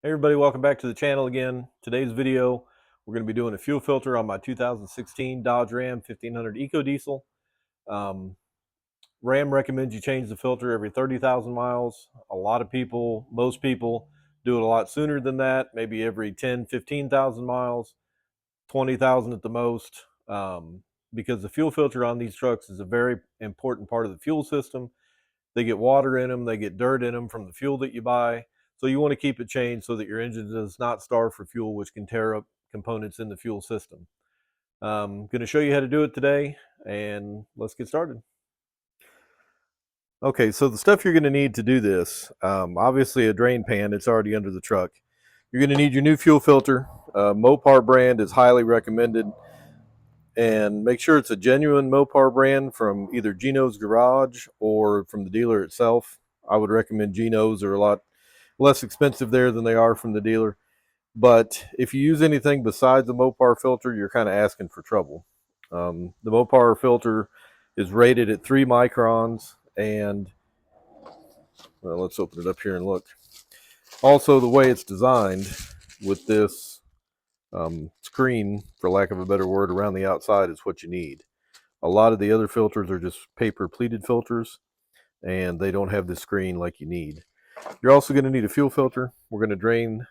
Hey everybody, welcome back to the channel again. Today's video, we're going to be doing a fuel filter on my 2016 Dodge Ram 1500 EcoDiesel. Um, Ram recommends you change the filter every 30,000 miles. A lot of people, most people, do it a lot sooner than that, maybe every 10, 15,000 miles, 20,000 at the most, because the fuel filter on these trucks is a very important part of the fuel system. They get water in them, they get dirt in them from the fuel that you buy. So you want to keep it changed so that your engine does not starve for fuel, which can tear up components in the fuel system. I'm going to show you how to do it today, and let's get started. Okay, so the stuff you're going to need to do this, obviously a drain pan, it's already under the truck. You're going to need your new fuel filter. Mopar brand is highly recommended, and make sure it's a genuine Mopar brand from either Gino's Garage or from the dealer itself. I would recommend Gino's. They're a lot less expensive there than they are from the dealer. But if you use anything besides the Mopar filter, you're kind of asking for trouble. The Mopar filter is rated at 3 microns, and well, let's open it up here and look. Also, the way it's designed with this screen, for lack of a better word, around the outside is what you need. A lot of the other filters are just paper pleated filters, and they don't have the screen like you need. You're also going to need a fuel filter. We're going to drain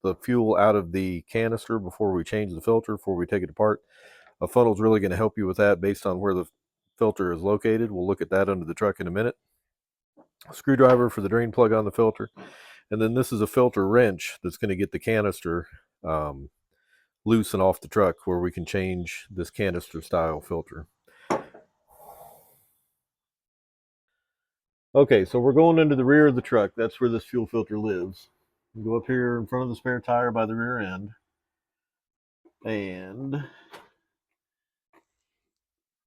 the fuel out of the canister before we change the filter, before we take it apart. A funnel is really going to help you with that based on where the filter is located. We'll look at that under the truck in a minute. A screwdriver for the drain plug on the filter. And then this is a filter wrench that's going to get the canister loose and off the truck, where we can change this canister style filter. Okay, so we're going into the rear of the truck. That's where this fuel filter lives. We go up here in front of the spare tire by the rear end. And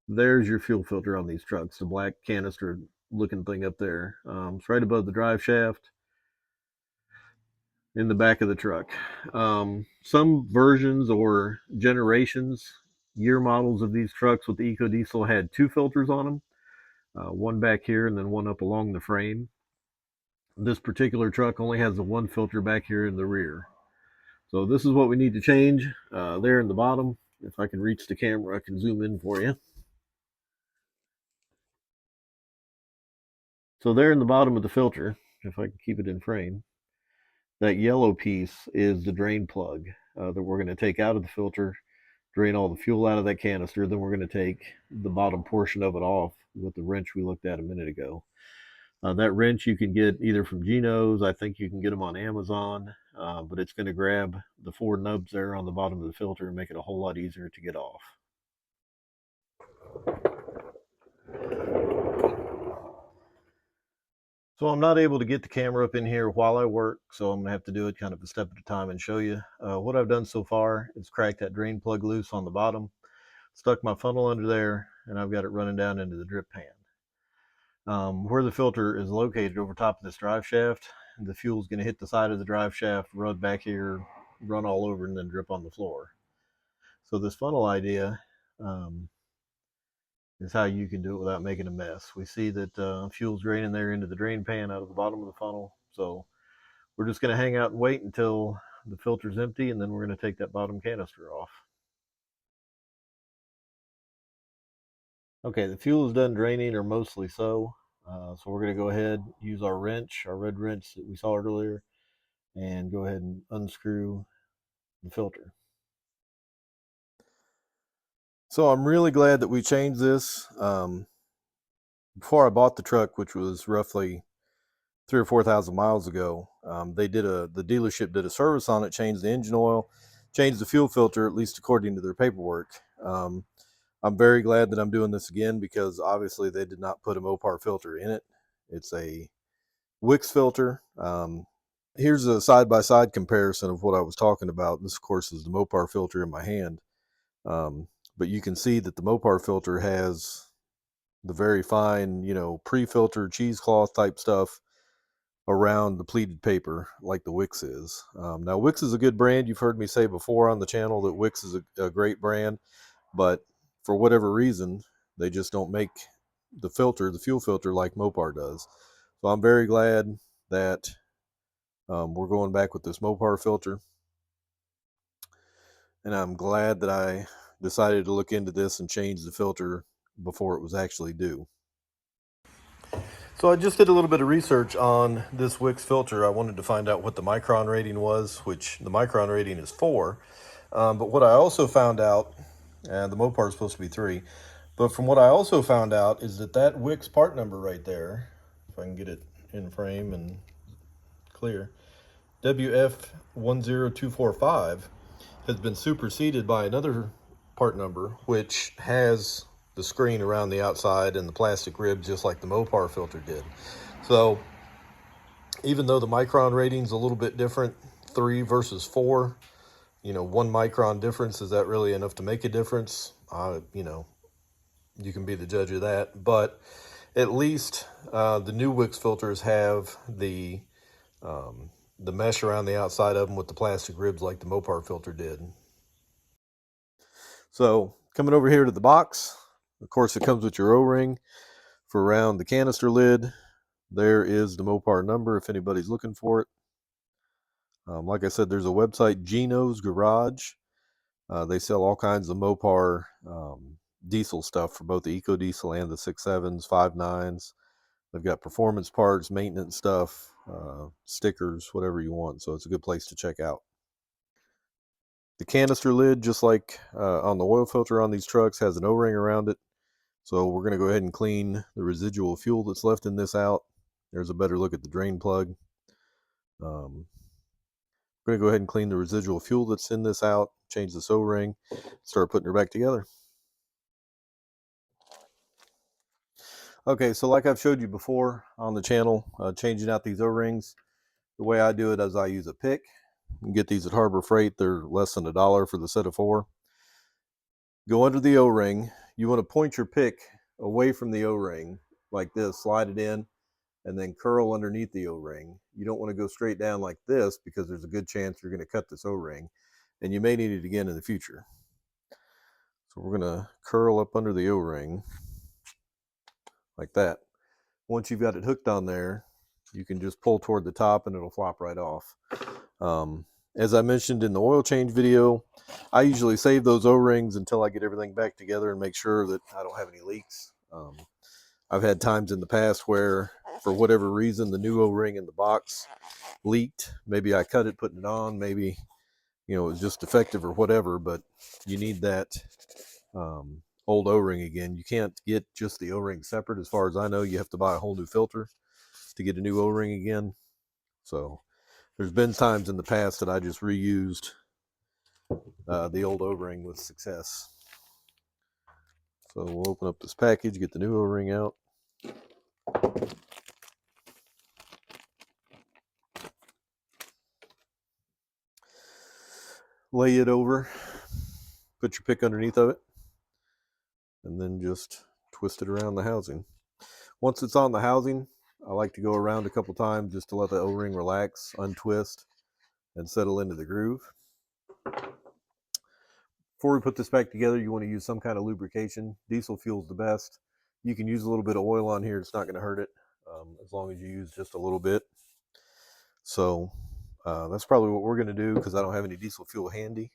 there's your fuel filter on these trucks, the black canister looking thing up there. It's right above the drive shaft in the back of the truck. Some versions or generations, year models of these trucks with the EcoDiesel had two filters on them, one back here and then one up along the frame. This particular truck only has the one filter back here in the rear. So this is what we need to change there in the bottom. If I can reach the camera, I can zoom in for you. So there in the bottom of the filter, if I can keep it in frame, that yellow piece is the drain plug that we're going to take out of the filter, drain all the fuel out of that canister. Then we're going to take the bottom portion of it off with the wrench we looked at a minute ago. That wrench you can get either from Gino's. I think you can get them on Amazon, but it's going to grab the four nubs there on the bottom of the filter and make it a whole lot easier to get off. So I'm not able to get the camera up in here while I work, so I'm going to have to do it kind of a step at a time and show you. What I've done so far is crack that drain plug loose on the bottom, stuck my funnel under there, and I've got it running down into the drip pan. Where the filter is located over top of this drive shaft, the fuel is going to hit the side of the drive shaft, run back here, run all over, and then drip on the floor. So this funnel idea is how you can do it without making a mess. We see that fuel's draining there into the drain pan out of the bottom of the funnel. So we're just going to hang out and wait until the filter's empty, and then we're going to take that bottom canister off. Okay, the fuel is done draining, or mostly so. So we're going to go ahead, use our wrench, our red wrench that we saw earlier, and go ahead and unscrew the filter. So I'm really glad that we changed this. Before I bought the truck, which was roughly 3,000 or 4,000 miles ago, the dealership did a service on it, changed the engine oil, changed the fuel filter, at least according to their paperwork. I'm very glad that I'm doing this again, because obviously they did not put a Mopar filter in it. It's a Wix filter. Here's a side-by-side comparison of what I was talking about. This, of course, is the Mopar filter in my hand. But you can see that the Mopar filter has the very fine, pre-filtered cheesecloth type stuff around the pleated paper like the Wix is. Now, Wix is a good brand. You've heard me say before on the channel that Wix is a great brand, but for whatever reason, they just don't make the fuel filter like Mopar does. So I'm very glad that We're going back with this Mopar filter, and I'm glad that I decided to look into this and change the filter before it was actually due. So I just did a little bit of research on this Wix filter. I wanted to find out what the Micron rating was, which the Micron rating is 4. But what I also found out, and the Mopar is supposed to be 3, but from what I also found out is that that Wix part number right there, if I can get it in frame and clear, WF10245, has been superseded by another part number, which has the screen around the outside and the plastic ribs just like the Mopar filter did. So even though the Micron rating's a little bit different, 3 versus 4, 1 micron difference, is that really enough to make a difference? You can be the judge of that. But at least the new Wix filters have the mesh around the outside of them with the plastic ribs like the Mopar filter did. So coming over here to the box, of course it comes with your O-ring for around the canister lid. There is the Mopar number if anybody's looking for it. Like I said, there's a website, Gino's Garage. They sell all kinds of Mopar diesel stuff for both the EcoDiesel and the 6.7s, 5.9s. They've got performance parts, maintenance stuff, stickers, whatever you want. So it's a good place to check out. The canister lid, just like on the oil filter on these trucks, has an O-ring around it. So we're going to go ahead and clean the residual fuel that's left in this out. There's a better look at the drain plug. We're going to go ahead and clean the residual fuel that's in this out, change this O-ring, start putting her back together. Okay, so like I've showed you before on the channel, changing out these O-rings, the way I do it is I use a pick. You can get these at Harbor Freight. They're less than $1 for the set of 4. Go under the O-ring. You want to point your pick away from the O-ring like this, slide it in, and then curl underneath the O-ring. You don't want to go straight down like this because there's a good chance you're going to cut this O-ring, and you may need it again in the future. So we're going to curl up under the O-ring like that. Once you've got it hooked on there, you can just pull toward the top and it'll flop right off. As I mentioned in the oil change video, I usually save those O-rings until I get everything back together and make sure that I don't have any leaks. I've had times in the past where, for whatever reason, the new O-ring in the box leaked. Maybe I cut it putting it on, maybe it was just defective or whatever, but you need that old O-ring again. You can't get just the O-ring separate. As far as I know, you have to buy a whole new filter to get a new O-ring again. So there's been times in the past that I just reused the old O-ring with success. So we'll open up this package, get the new O-ring out. Lay it over, put your pick underneath of it, and then just twist it around the housing. Once it's on the housing, I like to go around a couple times just to let the O-ring relax, untwist, and settle into the groove. Before we put this back together, you want to use some kind of lubrication. Diesel fuel is the best. You can use a little bit of oil on here. It's not going to hurt it as long as you use just a little bit. So that's probably what we're going to do because I don't have any diesel fuel handy.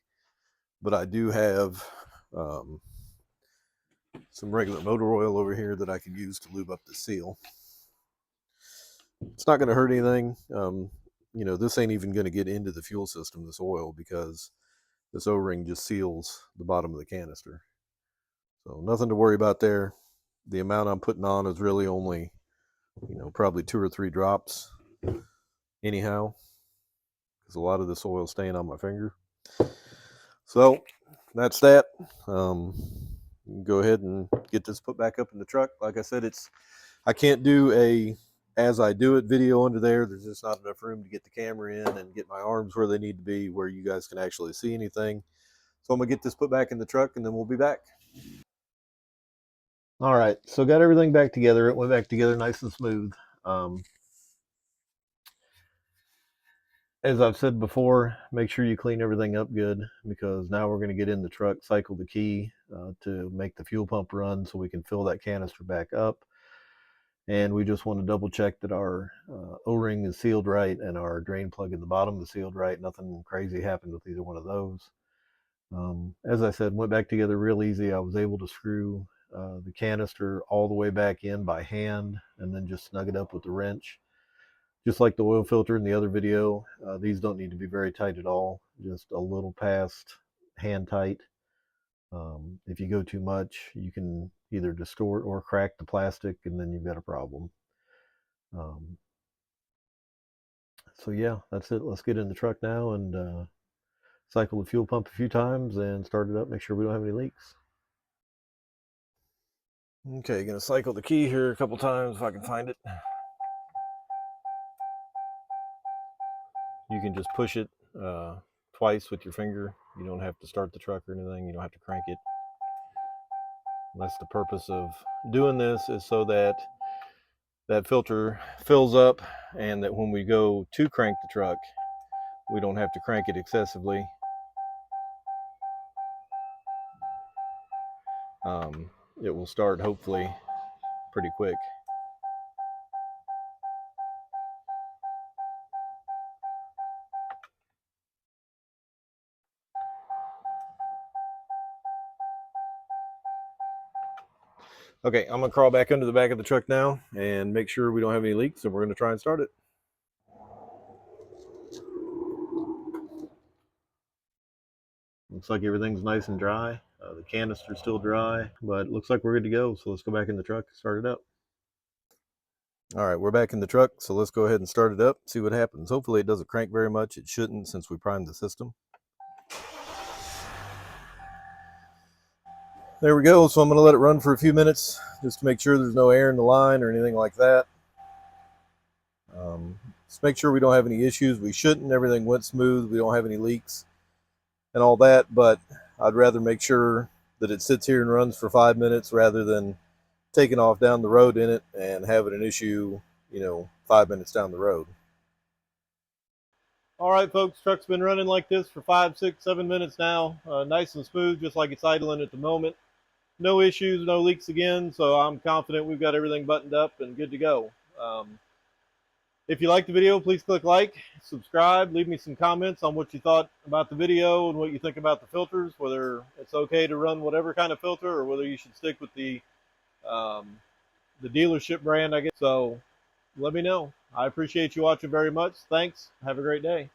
But I do have some regular motor oil over here that I can use to lube up the seal. It's not going to hurt anything. This ain't even going to get into the fuel system, this oil, because this O-ring just seals the bottom of the canister. So nothing to worry about there. The amount I'm putting on is really only, probably 2 or 3 drops anyhow, because a lot of this oil is staying on my finger. So that's that. Go ahead and get this put back up in the truck. Like I said, I can't do a as I do it video under there. There's just not enough room to get the camera in and get my arms where they need to be, where you guys can actually see anything. So I'm gonna get this put back in the truck and then we'll be back. All right, so got everything back together. It went back together nice and smooth. As I've said before, make sure you clean everything up good, because now we're going to get in the truck, cycle the key to make the fuel pump run so we can fill that canister back up. And we just want to double check that our O-ring is sealed right and our drain plug in the bottom is sealed right. Nothing crazy happened with either one of those. As I said, went back together real easy. I was able to screw the canister all the way back in by hand and then just snug it up with the wrench. Just like the oil filter in the other video, these don't need to be very tight at all, just a little past hand tight. If you go too much, you can either distort or crack the plastic, and then you've got a problem. Um, so yeah, that's it. Let's get in the truck now and cycle the fuel pump a few times and start it up, make sure we don't have any leaks. Okay, gonna cycle the key here a couple times if I can find it. You can just push it twice with your finger. You don't have to start the truck or anything. You don't have to crank it. That's the purpose of doing this, is so that that filter fills up and that when we go to crank the truck, we don't have to crank it excessively. It will start hopefully pretty quick. Okay, I'm gonna crawl back under the back of the truck now and make sure we don't have any leaks, and we're gonna try and start it. Looks like everything's nice and dry. The canister's still dry, but it looks like we're good to go. So let's go back in the truck and start it up. All right, we're back in the truck, so let's go ahead and start it up, see what happens. Hopefully it doesn't crank very much. It shouldn't, since we primed the system. There we go. So I'm gonna let it run for a few minutes just to make sure there's no air in the line or anything like that. Just make sure we don't have any issues. We shouldn't. Everything went smooth. We don't have any leaks and all that, but I'd rather make sure that it sits here and runs for 5 minutes rather than taking off down the road in it and having an issue, 5 minutes down the road. All right, folks, truck's been running like this for 5, 6, 7 minutes now. Nice and smooth, just like it's idling at the moment. No issues, no leaks again, so I'm confident we've got everything buttoned up and good to go. If you liked the video, please click like, subscribe, leave me some comments on what you thought about the video and what you think about the filters, whether it's okay to run whatever kind of filter or whether you should stick with the dealership brand, I guess. So let me know. I appreciate you watching very much. Thanks. Have a great day.